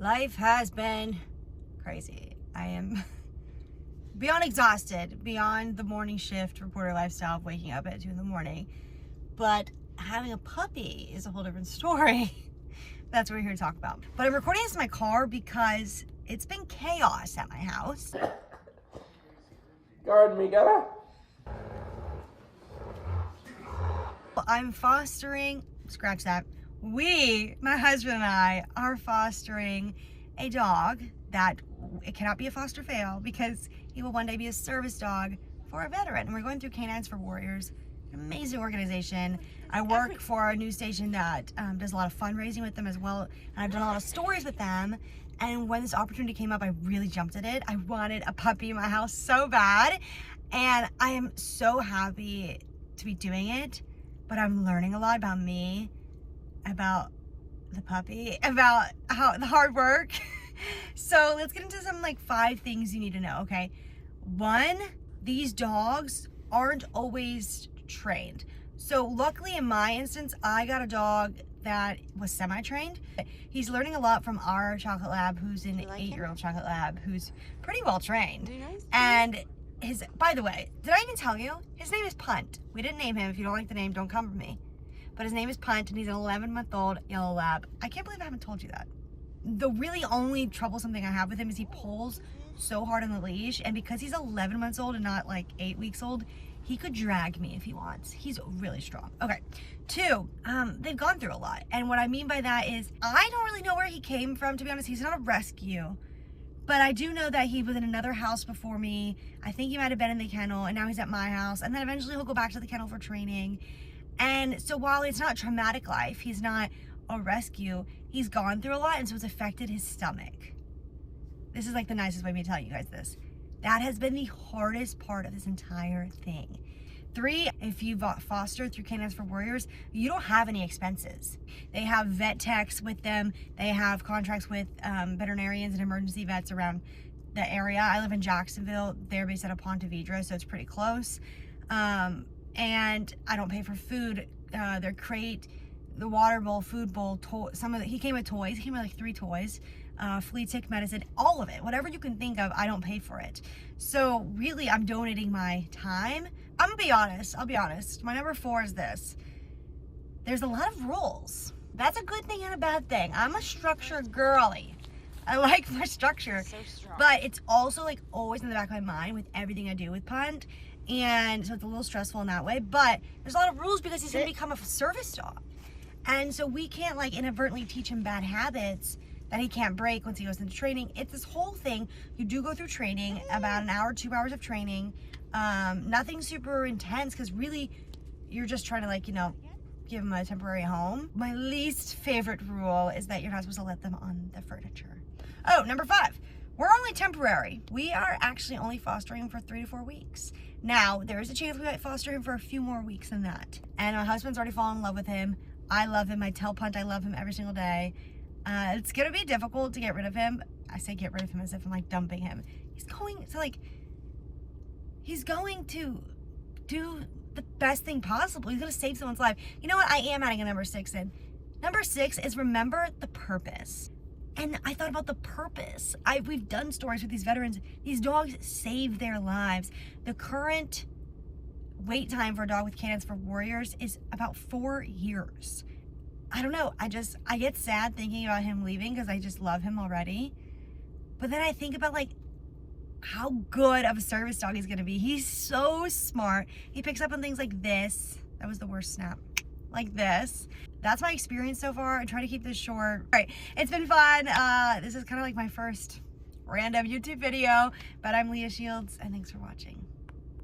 Life has been crazy. I am beyond exhausted, beyond the morning shift reporter lifestyle of waking up at 2 in the morning. But having a puppy is a whole different story. That's what we're here to talk about. But I'm recording this in my car because it's been chaos at my house. Guard me, gotta. I'm fostering, scratch that. My husband and I, are fostering a dog that it cannot be a foster fail because he will one day be a service dog for a veteran. And we're going through K9s For Warriors, an amazing organization. I work for a news station that does a lot of fundraising with them as well. And I've done a lot of stories with them. And when this opportunity came up, I really jumped at it. I wanted a puppy in my house so bad. And I am so happy to be doing it. But I'm learning a lot about me, about the puppy, about how the hard work. So let's get into some 5 things you need to know, okay? 1, these dogs aren't always trained. So luckily in my instance, I got a dog that was semi-trained. He's learning a lot from our chocolate lab, who's an 8-year-old chocolate lab, who's pretty well trained. And by the way, did I even tell you? His name is Punt. We didn't name him. If you don't like the name, don't come for me. But his name is Punt, and he's an 11-month-old yellow lab. I can't believe I haven't told you that. The really only troublesome thing I have with him is he pulls so hard on the leash, and because he's 11 months old and not 8 weeks old, he could drag me if he wants. He's really strong. Okay. 2, they've gone through a lot. And what I mean by that is I don't really know where he came from, to be honest. He's not a rescue. But I do know that he was in another house before me. I think he might have been in the kennel, and now he's at my house. And then eventually he'll go back to the kennel for training. And so while it's not traumatic life, he's not a rescue, he's gone through a lot, and so it's affected his stomach. This is the nicest way of me telling you guys this. That has been the hardest part of this entire thing. 3, if you've fostered through K9s For Warriors, you don't have any expenses. They have vet techs with them. They have contracts with veterinarians and emergency vets around the area. I live in Jacksonville. They're based out of Ponte Vedra, so it's pretty close. And I don't pay for food. Their crate, the water bowl, food bowl, he came with toys. He came with 3 toys. Flea tick medicine, all of it. Whatever you can think of, I don't pay for it. So really, I'm donating my time. I'm gonna be honest. I'll be honest. My number 4 is this. There's a lot of rules. That's a good thing and a bad thing. I'm a structure girly. I like my structure. So strong. But it's also always in the back of my mind with everything I do with Punt. And so it's a little stressful in that way. But there's a lot of rules because he's gonna become a service dog. And so we can't inadvertently teach him bad habits that he can't break once he goes into training. It's this whole thing. You do go through training, about an hour, 2 hours of training. Nothing super intense because really you're just trying to give him a temporary home. My least favorite rule is that you're not supposed to let them on the furniture. Oh, number 5, we're only temporary. We are actually only fostering him for 3 to 4 weeks. Now, there is a chance we might foster him for a few more weeks than that. And my husband's already fallen in love with him. I love him. I tell Punt I love him every single day. It's gonna be difficult to get rid of him. I say get rid of him as if I'm dumping him. He's going to do the best thing possible. He's gonna save someone's life. You know what? I am adding a number 6 in. Number 6 is remember the purpose. And I thought about the purpose. We've done stories with these veterans. These dogs save their lives. The current wait time for a dog with K9s For Warriors is about 4 years. I don't know. I get sad thinking about him leaving because I just love him already. But then I think about how good of a service dog he's gonna be. He's so smart. He picks up on things like this. That was the worst snap. Like this. That's my experience so far. I try to keep this short. All right, it's been fun. This is kind of my first random YouTube video, but I'm Leah Shields, and thanks for watching.